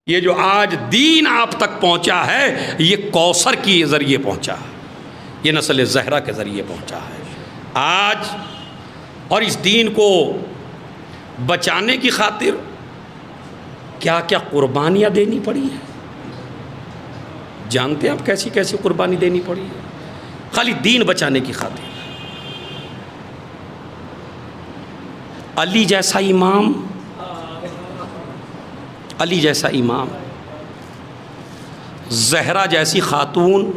یہ جو آج دین آپ تک پہنچا ہے یہ کوثر کے ذریعے پہنچا ہے، یہ نسل زہرا کے ذریعے پہنچا ہے آج۔ اور اس دین کو بچانے کی خاطر کیا کیا قربانیاں دینی پڑی ہیں، جانتے ہیں آپ کیسی کیسی قربانی دینی پڑی ہے خالی دین بچانے کی خاطر۔ علی جیسا امام، علی جیسا امام، زہرا جیسی خاتون،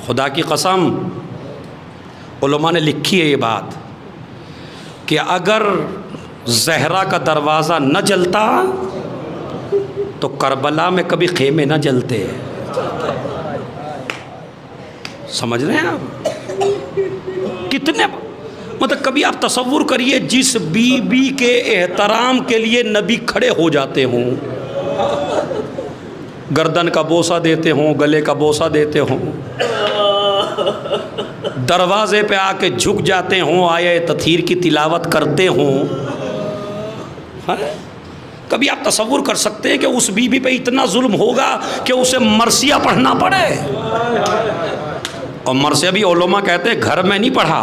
خدا کی قسم علماء نے لکھی ہے یہ بات کہ اگر زہرا کا دروازہ نہ جلتا تو کربلا میں کبھی خیمے نہ جلتے۔ سمجھ رہے ہیں آپ کتنے، مطلب کبھی آپ تصور کریے جس بی بی کے احترام کے لیے نبی کھڑے ہو جاتے ہوں، گردن کا بوسہ دیتے ہوں، گلے کا بوسہ دیتے ہوں، دروازے پہ آ کے جھک جاتے ہوں، آیہ تطہیر کی تلاوت کرتے ہوں، کبھی آپ تصور کر سکتے ہیں کہ اس بی بی پہ اتنا ظلم ہوگا کہ اسے مرثیہ پڑھنا پڑے؟ اور مرثیہ بھی علماء کہتے ہیں گھر میں نہیں پڑھا،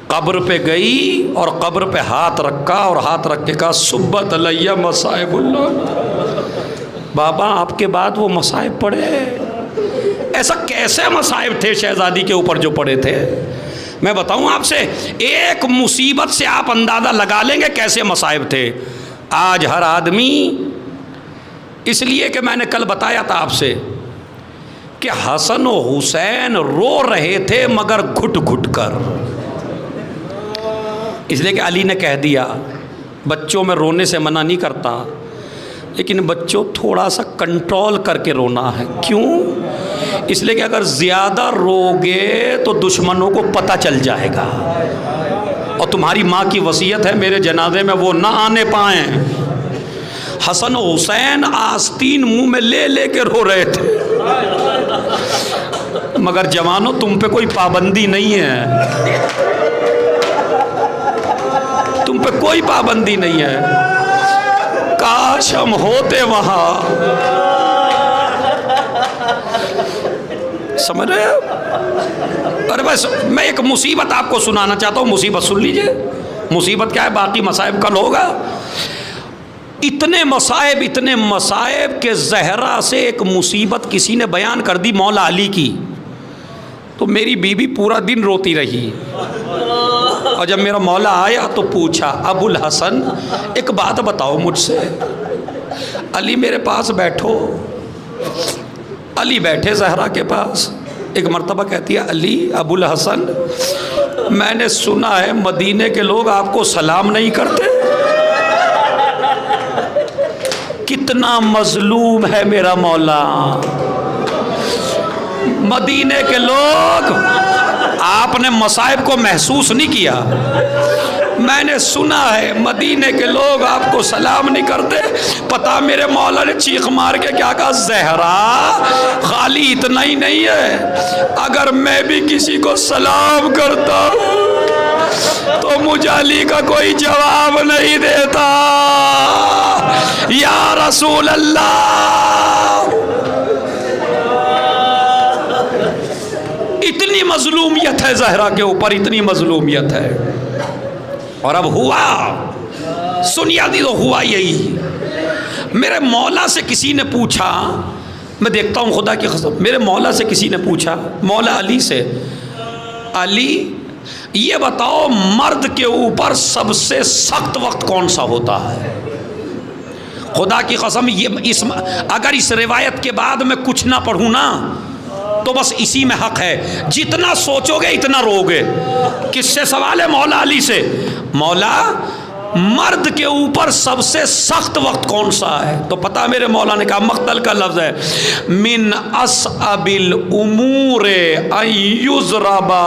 قبر پہ گئی اور قبر پہ ہاتھ رکھا اور ہاتھ رکھ کے کہا سبت علیہ مصائب اللہ، بابا آپ کے بعد وہ مصائب پڑے۔ ایسا کیسے مصائب تھے شہزادی کے اوپر جو پڑے تھے؟ میں بتاؤں آپ سے، ایک مصیبت سے آپ اندازہ لگا لیں گے کیسے مصائب تھے۔ آج ہر آدمی، اس لیے کہ میں نے کل بتایا تھا آپ سے کہ حسن و حسین رو رہے تھے مگر گھٹ گھٹ کر، اس لیے کہ علی نے کہہ دیا بچوں میں رونے سے منع نہیں کرتا، لیکن بچوں تھوڑا سا کنٹرول کر کے رونا ہے۔ کیوں؟ اس لیے کہ اگر زیادہ روگے تو دشمنوں کو پتہ چل جائے گا، اور تمہاری ماں کی وصیت ہے میرے جنازے میں وہ نہ آنے پائیں۔ حسن و حسین آستین منہ میں لے لے کے رو رہے تھے، مگر جوانوں تم پہ کوئی پابندی نہیں ہے، تم پہ کوئی پابندی نہیں ہے، کاش ہم ہوتے وہاں۔ سمجھ رہے ہیں؟ ارے بس میں ایک مصیبت آپ کو سنانا چاہتا ہوں، مصیبت سن لیجئے۔ مصیبت کیا ہے؟ باقی مصائب کل ہوگا۔ اتنے مصائب کہ زہرا سے ایک مصیبت کسی نے بیان کر دی مولا علی کی، تو میری بیوی پورا دن روتی رہی، اور جب میرا مولا آیا تو پوچھا ابو الحسن ایک بات بتاؤ مجھ سے۔ علی میرے پاس بیٹھو۔ علی بیٹھے زہرا کے پاس، ایک مرتبہ کہتی ہے علی ابو الحسن میں نے سنا ہے مدینے کے لوگ آپ کو سلام نہیں کرتے، کتنا مظلوم ہے میرا مولا، مدینے کے لوگ، آپ نے مصائب کو محسوس نہیں کیا، میں نے سنا ہے مدینے کے لوگ آپ کو سلام نہیں کرتے۔ پتا میرے مولا نے چیخ مار کے کیا کہا؟ زہرا خالی اتنا ہی نہیں ہے، اگر میں بھی کسی کو سلام کرتا ہوں تو مجھے علی کا کوئی جواب نہیں دیتا۔ یا رسول اللہ، اتنی مظلومیت ہے زہرا کے اوپر، اتنی مظلومیت ہے۔ اور اب ہوا، سنیا دی تو ہوا یہی، میرے مولا سے کسی نے پوچھا، میں دیکھتا ہوں خدا کی قسم، میرے مولا سے کسی نے پوچھا، مولا علی سے، علی یہ بتاؤ مرد کے اوپر سب سے سخت وقت کون سا ہوتا ہے؟ خدا کی قسم اگر اس روایت کے بعد میں کچھ نہ پڑھوں نا تو بس اسی میں حق ہے، جتنا سوچو گے اتنا رو گے۔ کس سے سوال ہے؟ مولا علی سے، مولا مرد کے اوپر سب سے سخت وقت کون سا ہے؟ تو پتہ میرے مولا نے کہا، مقتل کا لفظ ہے، من اصعب الامور ان یضربا،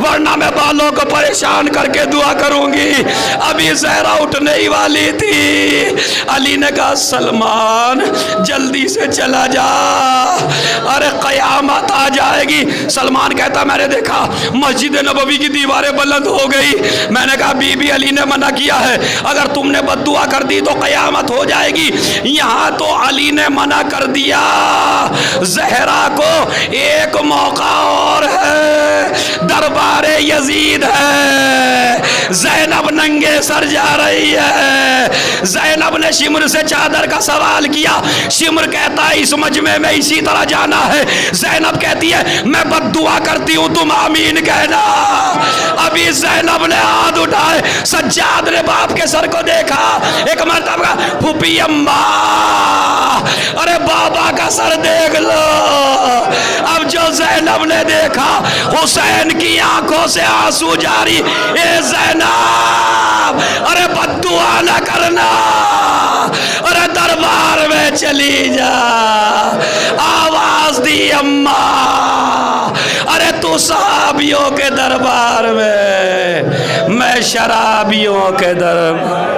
ورنہ میں بالوں کو پریشان کر کے دعا کروں گی۔ ابھی زہرا اٹھنے ہی والی تھی، علی نے کہا سلمان جلدی سے چلا جا، ارے قیامت آ جائے گی۔ سلمان کہتا میں نے دیکھا مسجد نبوی کی دیواریں بلند ہو گئی، میں نے کہا بی بی علی نے منع کیا ہے، اگر تم نے بد دعا کر دی تو قیامت ہو جائے گی۔ یہاں تو علی نے منع کر دیا، زہرا کو ایک موقع اور ہے، دربار یزید ہے، زینب ننگے سر جا رہی ہے۔ زینب نے شمر سے چادر کا سوال کیا، شمر کہتا ہے اس مجمع میں اسی طرح جانا ہے، زینب کہتی ہے میں بد دعا کرتی ہوں تم آمین کہنا۔ ابھی زینب نے ہاتھ اٹھائے، سجاد نے باپ کے سر کو دیکھا، ایک مرتبہ پھوپھی اماں، ارے بابا کا سر دیکھ لو۔ اب جو زینب نے دیکھا، حسین کی آنکھوں سے آنسو جاری، اے زینب ارے بد دعا نہ کرنا، ارے دربار میں چلی جا۔ آواز دی اماں، ارے تو صحابیوں کے دربار میں، میں شرابیوں کے دربار۔